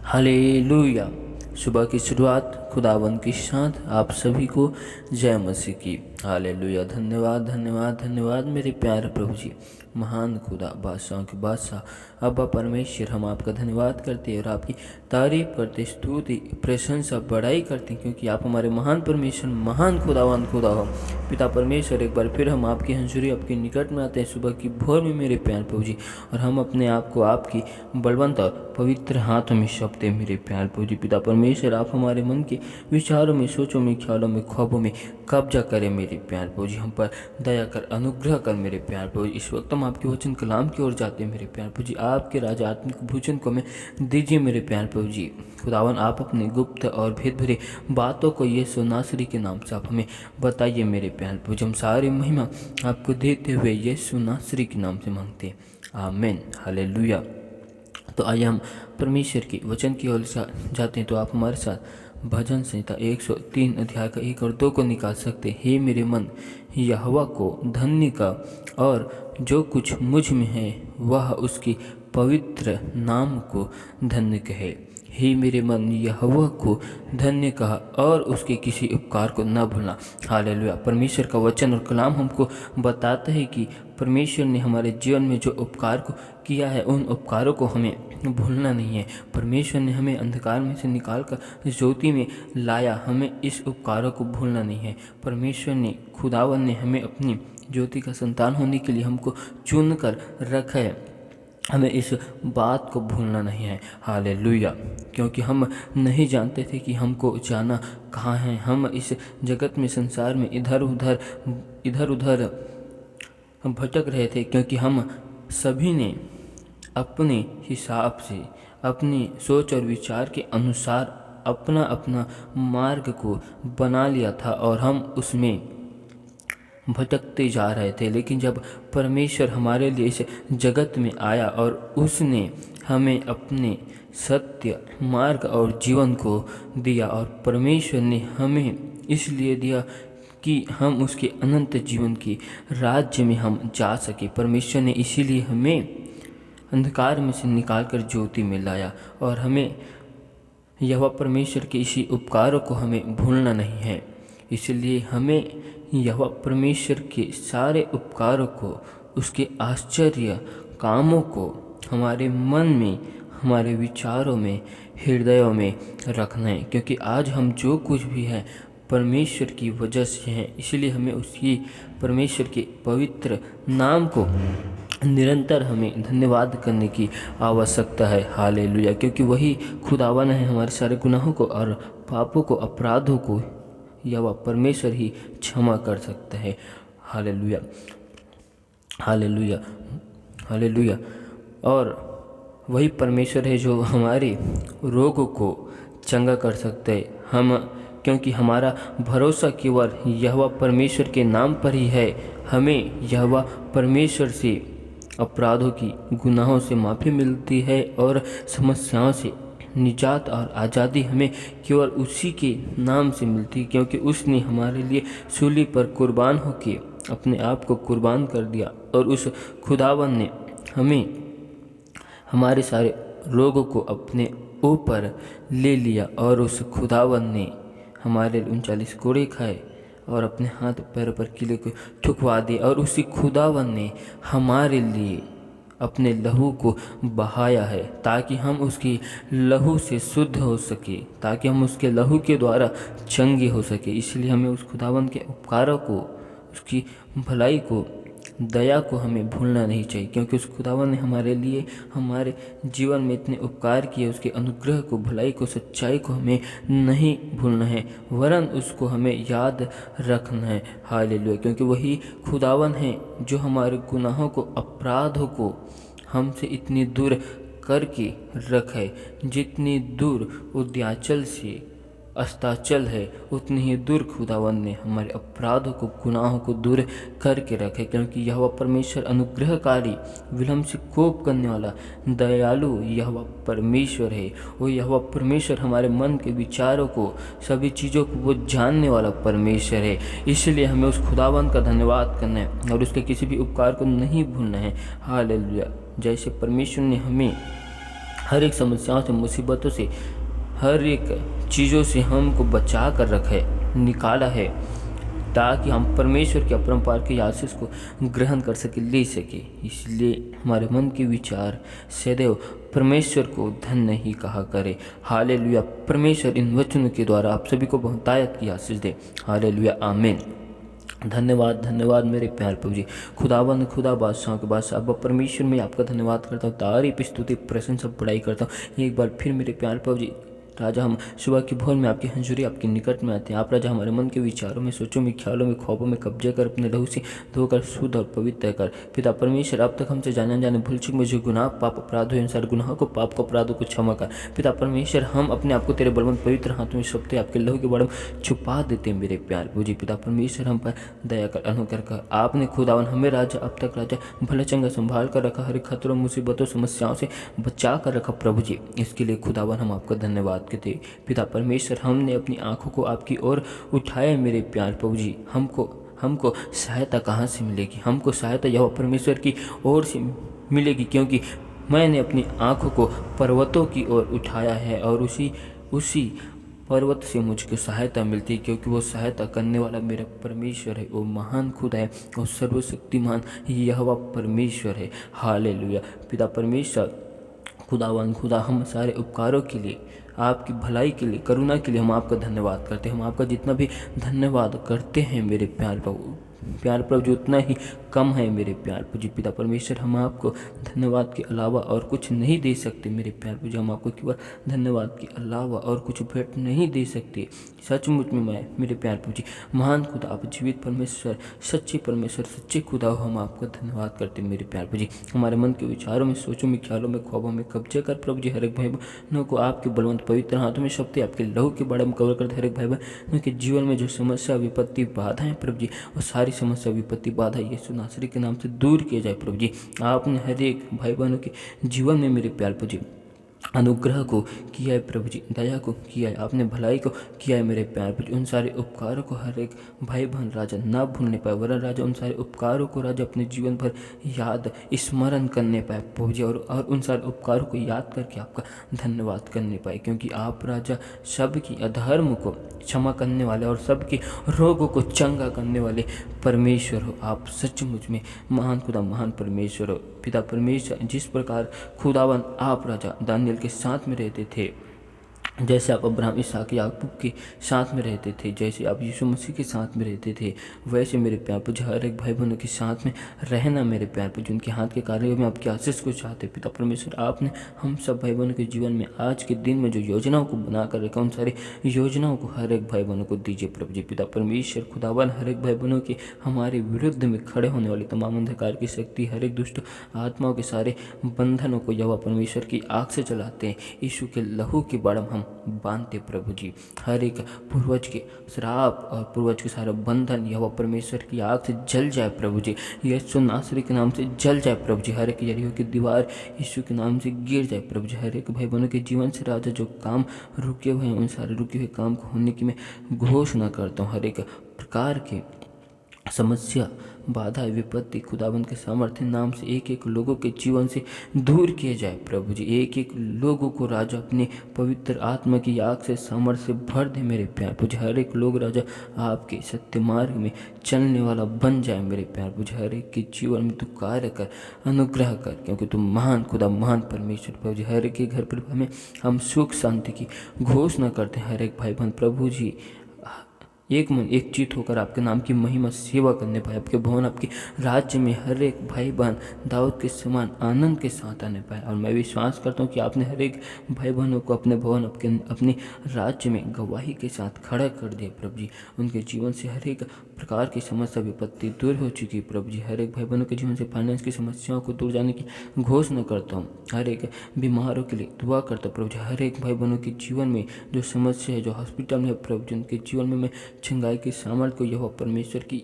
Hallelujah. सुबह की शुरुआत खुदावंद के साथ आप सभी को जय मसीह की। हालेलुया। धन्यवाद धन्यवाद धन्यवाद मेरे प्यारे प्रभु जी, महान खुदा, बादशाहों के बादशाह अब्बा परमेश्वर, हम आपका धन्यवाद करते हैं और आपकी तारीफ करते, स्तुति, प्रशंसा, बड़ाई करते हैं, क्योंकि आप हमारे महान परमेश्वर, महान खुदावंद खुदा हो। पिता परमेश्वर, एक बार फिर हम आपकी हंसुरी, आपके निकट में आते हैं सुबह की भोर में मेरे प्यारे प्रभु जी, और हम अपने आप को आपकी बलवंत और पवित्र हाथों में सौंपते हैं मेरे प्यारे प्रभु जी। पिता परमेश्वर, आप हमारे मन के विचारों में, सोचों में, ख्यालों में, ख्वाबों में कब्जा करें मेरे प्यारे प्रभु जी। हम पर दया कर, अनुग्रह कर मेरे प्यारे प्रभु जी। इस वक्त हम आपके वचन कलाम की ओर जाते हैं मेरे प्यारे प्रभु जी। आपके राजा आत्मिक भोजन को हमें दीजिए मेरे प्यारे प्रभु जी। खुदावन, आप अपने गुप्त और भेद भरी बातों को यीशु नासरी के नाम से आप हमें बताइए मेरे प्यारे प्रभु जी। हम सारी महिमा आपको देते हुए यीशु नासरी के नाम से मांगते हैं, आमीन। हालेलुया। तो आइए हम परमेश्वर की वचन की ओर जाते हैं। तो आप हमारे साथ भजन संहिता 103 अध्याय का 1 और 2 को निकाल सकते हैं। हे मेरे मन, यहोवा को धन्य का, और जो कुछ मुझ में है वह उसकी पवित्र नाम को धन्य कहे। हे मेरे मन, यहोवा को धन्य कहा और उसके किसी उपकार को न भूलना। हालेलुया। परमेश्वर का वचन और कलाम हमको बताता है कि परमेश्वर ने हमारे जीवन में जो उपकार को किया है, उन उपकारों को हमें भूलना नहीं है। परमेश्वर ने हमें अंधकार में से निकाल कर ज्योति में लाया, हमें इस उपकारों को भूलना नहीं है। परमेश्वर ने, खुदावन ने हमें अपनी ज्योति का संतान होने के लिए हमको चुन कर रखा है, हमें इस बात को भूलना नहीं है। हालेलुया। क्योंकि हम नहीं जानते थे कि हमको जाना कहाँ है। हम इस जगत में, संसार में इधर उधर भटक रहे थे, क्योंकि हम सभी ने अपने हिसाब से, अपनी सोच और विचार के अनुसार अपना अपना मार्ग को बना लिया था और हम उसमें भटकते जा रहे थे। लेकिन जब परमेश्वर हमारे लिए इस जगत में आया और उसने हमें अपने सत्य मार्ग और जीवन को दिया, और परमेश्वर ने हमें इसलिए दिया कि हम उसके अनंत जीवन की राज्य में हम जा सके। परमेश्वर ने इसीलिए हमें अंधकार में से निकाल कर ज्योति में लाया, और हमें यहोवा परमेश्वर के इसी उपकारों को हमें भूलना नहीं है। इसलिए हमें यहोवा परमेश्वर के सारे उपकारों को, उसके आश्चर्य कामों को हमारे मन में, हमारे विचारों में, हृदयों में रखना है। क्योंकि आज हम जो कुछ भी है परमेश्वर की वजह से है। इसलिए हमें उसकी, परमेश्वर के पवित्र नाम को निरंतर हमें धन्यवाद करने की आवश्यकता है। हालेलुया। क्योंकि वही खुदावन है, हमारे सारे गुनाहों को और पापों को, अपराधों को यहोवा परमेश्वर ही क्षमा कर सकता है। Hallelujah hallelujah hallelujah. और वही परमेश्वर है जो हमारे रोगों को चंगा कर सकता है। क्योंकि हमारा भरोसा केवल यहोवा परमेश्वर के नाम पर ही है। हमें यहोवा परमेश्वर से अपराधों की, गुनाहों से माफ़ी मिलती है, और समस्याओं से निजात और आज़ादी हमें केवल उसी के नाम से मिलती है। क्योंकि उसने हमारे लिए सूली पर कुर्बान होके अपने आप को कुर्बान कर दिया, और उस खुदावन ने हमें, हमारे सारे रोगों को अपने ऊपर ले लिया, और उस खुदावन ने हमारे 39 कोड़े खाए और अपने हाथ पैरों पर किले को ठुकवा दिए, और उसी खुदावन ने हमारे लिए अपने लहू को बहाया है, ताकि हम उसकी लहू से शुद्ध हो सके, ताकि हम उसके लहू के द्वारा चंगे हो सके। इसलिए हमें उस खुदावन के उपकारों को, उसकी भलाई को, दया को हमें भूलना नहीं चाहिए। क्योंकि उस खुदावन ने हमारे लिए, हमारे जीवन में इतने उपकार किए, उसके अनुग्रह को, भलाई को, सच्चाई को हमें नहीं भूलना है, वरन उसको हमें याद रखना है। हालेलुया। क्योंकि वही खुदावन है जो हमारे गुनाहों को, अपराधों को हमसे इतनी दूर करके रखे। जितनी दूर उद्याचल से अस्ताचल है, उतनी ही दूर खुदावन ने हमारे अपराधों को, गुनाहों को दूर करके रखे। क्योंकि यहोवा परमेश्वर अनुग्रहकारी, विलम्ब से कोप करने वाला, दयालु यहोवा परमेश्वर है। वो यहोवा परमेश्वर हमारे मन के विचारों को, सभी चीज़ों को वो जानने वाला परमेश्वर है। इसलिए हमें उस खुदावन का धन्यवाद करना है और उसके किसी भी उपकार को नहीं भूलना है। हालेलुया। जैसे परमेश्वर ने हमें हर एक समस्याओं से, मुसीबतों से, हर एक चीज़ों से हमको बचा कर रखा है, निकाला है, ताकि हम परमेश्वर के अपरंपार के आशीष को ग्रहण कर सके, ले सके। इसलिए हमारे मन के विचार सदैव परमेश्वर को धन्य ही कहा करे। हालेलुया। परमेश्वर इन वचनों के द्वारा आप सभी को बहुतायत की आशीष दे। हालेलुया, आमीन। धन्यवाद, धन्यवाद मेरे प्यार प्रभु जी। खुदावंद, खुदा बादशाह के बादशाह, अब परमेश्वर में आपका धन्यवाद करता हूँ, तारीफ, स्तुति, प्रशंसा, बड़ाई करता हूँ। एक बार फिर मेरे प्यार प्रभु जी, राजा, हम सुबह की भोर में आपकी हंजूरी, आपके निकट में आते हैं। आप राजा हमारे मन के विचारों में, सोचों में, ख्यालों में, ख्वाबों में कब्जे कर अपने लहू से धोकर शुद्ध और पवित्र कर। पिता परमेश्वर, अब तक हमसे जाने जाने भूल चूक में जो गुनाह, पाप, अपराध हुए, इन सारे गुनाहों को, पाप को, अपराधों को क्षमा कर। पिता परमेश्वर, हम अपने आप को तेरे बलवंत पवित्र हाथों में सौंपते, आपके लहू के बड़े छुपा देते हैं मेरे प्यार प्रभु जी। पिता परमेश्वर, हम पर दया कर, अनुग्रह कर। आपने खुदावन हमें राजा, अब तक राजा भला चंगा संभाल कर रखा, हर एक खतरों, मुसीबतों, समस्याओं से बचा कर रखा प्रभु जी। इसके लिए खुदावन हम आपका धन्यवाद करते हैं। पिता परमेश्वर, हमने अपनी आंखों को आपकी ओर उठाया मेरे प्यार प्रभु जी। हमको सहायता कहाँ से मिलेगी? हमको सहायता यहोवा परमेश्वर की ओर से मिलेगी, क्योंकि मैंने अपनी आंखों को पर्वतों की ओर उठाया है और उसी पर्वत से मुझको सहायता मिलती है, क्योंकि वो सहायता करने वाला मेरा परमेश्वर है। वो महान खुदा है और सर्वशक्तिमान यहोवा परमेश्वर है। हालेलुया। पिता परमेश्वर, खुदावन खुदा, हम सारे उपकारों के लिए, आपकी भलाई के लिए, करुणा के लिए हम आपका धन्यवाद करते हैं। हम आपका जितना भी धन्यवाद करते हैं मेरे प्यार प्रभु जी, उतना ही कम है मेरे प्यार प्रभु जी। पिता परमेश्वर, हम आपको धन्यवाद के अलावा और कुछ नहीं दे सकते मेरे प्यार प्रभु जी। हम आपको केवल धन्यवाद के अलावा और कुछ भेंट नहीं दे सकते। सचमुच में मैं मेरे प्यार प्रभु जी, महान खुदा, आप जीवित परमेश्वर, सच्चे खुदा हो, हम आपका धन्यवाद करते हैं मेरे प्यार प्रभु जी। हमारे मन के विचारों में, सोचों में, ख्यालों में, ख्वाबों में कब्जे कर प्रभु जी। हर एक भाई बहनों को आपके बलवंत पवित्र हाथों में सौंपते, आपके लहू के बड़े में कवर करते। हर एक भाई बहनों के जीवन में जो समस्या, विपत्ति, बाधाएं प्रभु जी, वो सारी समस्या, विपत्ति, बाधा यीशु नासरी के नाम से दूर किए जाए प्रभु जी। आपने हर एक भाई बहनों के जीवन में मेरे प्यार प्रभु जी अनुग्रह को किया है प्रभु जी, दया को किया है, आपने भलाई को किया है मेरे प्यार प्रभु जी। उन सारे उपकारों को हर एक भाई बहन राजा ना भूलने पाए, वरन राजा उन सारे उपकारों को राजा अपने जीवन भर याद, स्मरण करने पाए प्रभु जी, और उन सारे उपकारों को याद करके आपका धन्यवाद करने पाए, क्योंकि आप राजा सबकी अधर्म को क्षमा करने वाले और सबके रोगों को चंगा करने वाले परमेश्वर हो। आप सचमुच में महान खुदा, महान परमेश्वर हो। पिता परमेश्वर, जिस प्रकार खुदावन आप राजा दानियल के साथ में रहते थे, जैसे आप अब्राहम, इसहाक, याकूब के साथ में रहते थे, जैसे आप यीशु मसीह के साथ में रहते थे, वैसे मेरे प्यार प्रभु, हर एक भाई बहनों के साथ में रहना मेरे प्यार प्रभु, उनके हाथ के कार्यों में आपकी आशीष को चाहते। पिता परमेश्वर, आपने हम सब भाई बहनों के जीवन में आज के दिन में जो योजनाओं को बना कर रखा, उन सारी योजनाओं को हर एक भाई बहनों को दीजिए प्रभु जी। पिता परमेश्वर खुदावन, हर एक भाई बहनों के हमारे विरुद्ध में खड़े होने वाली तमाम अंधकार की शक्ति, हर एक दुष्ट आत्माओं के सारे बंधनों को यहोवा परमेश्वर की आग से चलाते हैं, यीशु के लहू के बाड़म हम बांधते प्रभु जी। हर एक पूर्वज के श्राप और पूर्वज के सारे बंधन यहोवा परमेश्वर की आग से जल जाए प्रभु जी, यीशु नासरी के नाम से जल जाए प्रभु जी। हर एक यरीहो की दीवार यीशु के नाम से गिर जाए प्रभु जी। हर एक भाई बहनों के जीवन से राजा जो काम रुके हुए हैं, उन सारे रुके हुए काम को होने की मैं घोषणा करता हूँ। हर एक प्रकार के समस्या, बाधा, विपत्ति खुदाबंद के सामर्थ्य नाम से एक एक लोगों के जीवन से दूर किए जाए प्रभु जी। एक एक लोगों को राजा अपने पवित्र आत्मा की आग से सामर्थ्य से भर दे मेरे प्यार प्रभु जी। हर एक लोग राजा आपके सत्य मार्ग में चलने वाला बन जाए मेरे प्यार प्रभु जी। हर एक के जीवन में तू कार्य कर, अनुग्रह कर, क्योंकि तुम महान खुदा, महान परमेश्वर प्रभु जी। हर एक के घर पर हम सुख शांति की घोषणा करते हैं। हर एक भाई बहन प्रभु जी एक मन एक चित होकर आपके नाम की महिमा सेवा करने पाए, आपके भवन, आपके राज्य में हर एक भाई बहन दाऊद के समान आनंद के साथ आने पाए। और मैं विश्वास करता हूँ कि आपने हर एक भाई बहनों को अपने भवन, अपने राज्य में गवाही के साथ खड़ा कर दिया प्रभु जी। उनके जीवन से हर एक प्रकार की समस्या, विपत्ति दूर हो चुकी प्रभु जी। हर एक भाई बहनों के जीवन से फाइनेंस की समस्याओं को दूर जाने की घोषणा करता हूँ। हर एक बीमारों के लिए दुआ करता प्रभु जी। हर एक भाई बहनों के जीवन में जो समस्या है, जो हॉस्पिटल में है प्रभु जी, उनके जीवन में मैं चंगाई की सामर्थ्य को यहोवा परमेश्वर की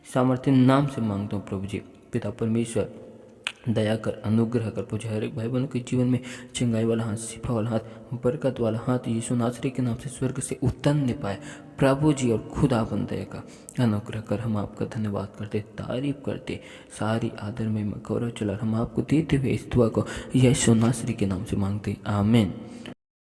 सामर्थ्य नाम से मांगता हूँ प्रभु जी। पिता परमेश्वर, दया कर, अनुग्रह कर। मुझे हर एक भाई बहनों के जीवन में चंगाई वाला हाथ, शिफा वाला हाथ, बरकत वाला हाथ यीशु नासरी के नाम से स्वर्ग से उतरने पाए प्रभु जी। और खुदाबंद दया का अनुग्रह कर। हम आपका धन्यवाद करते, तारीफ करते, सारी आदर में गौरव चला हम आपको देते हुए इस दुआ को यीशु नासरी के नाम से मांगते, आमीन।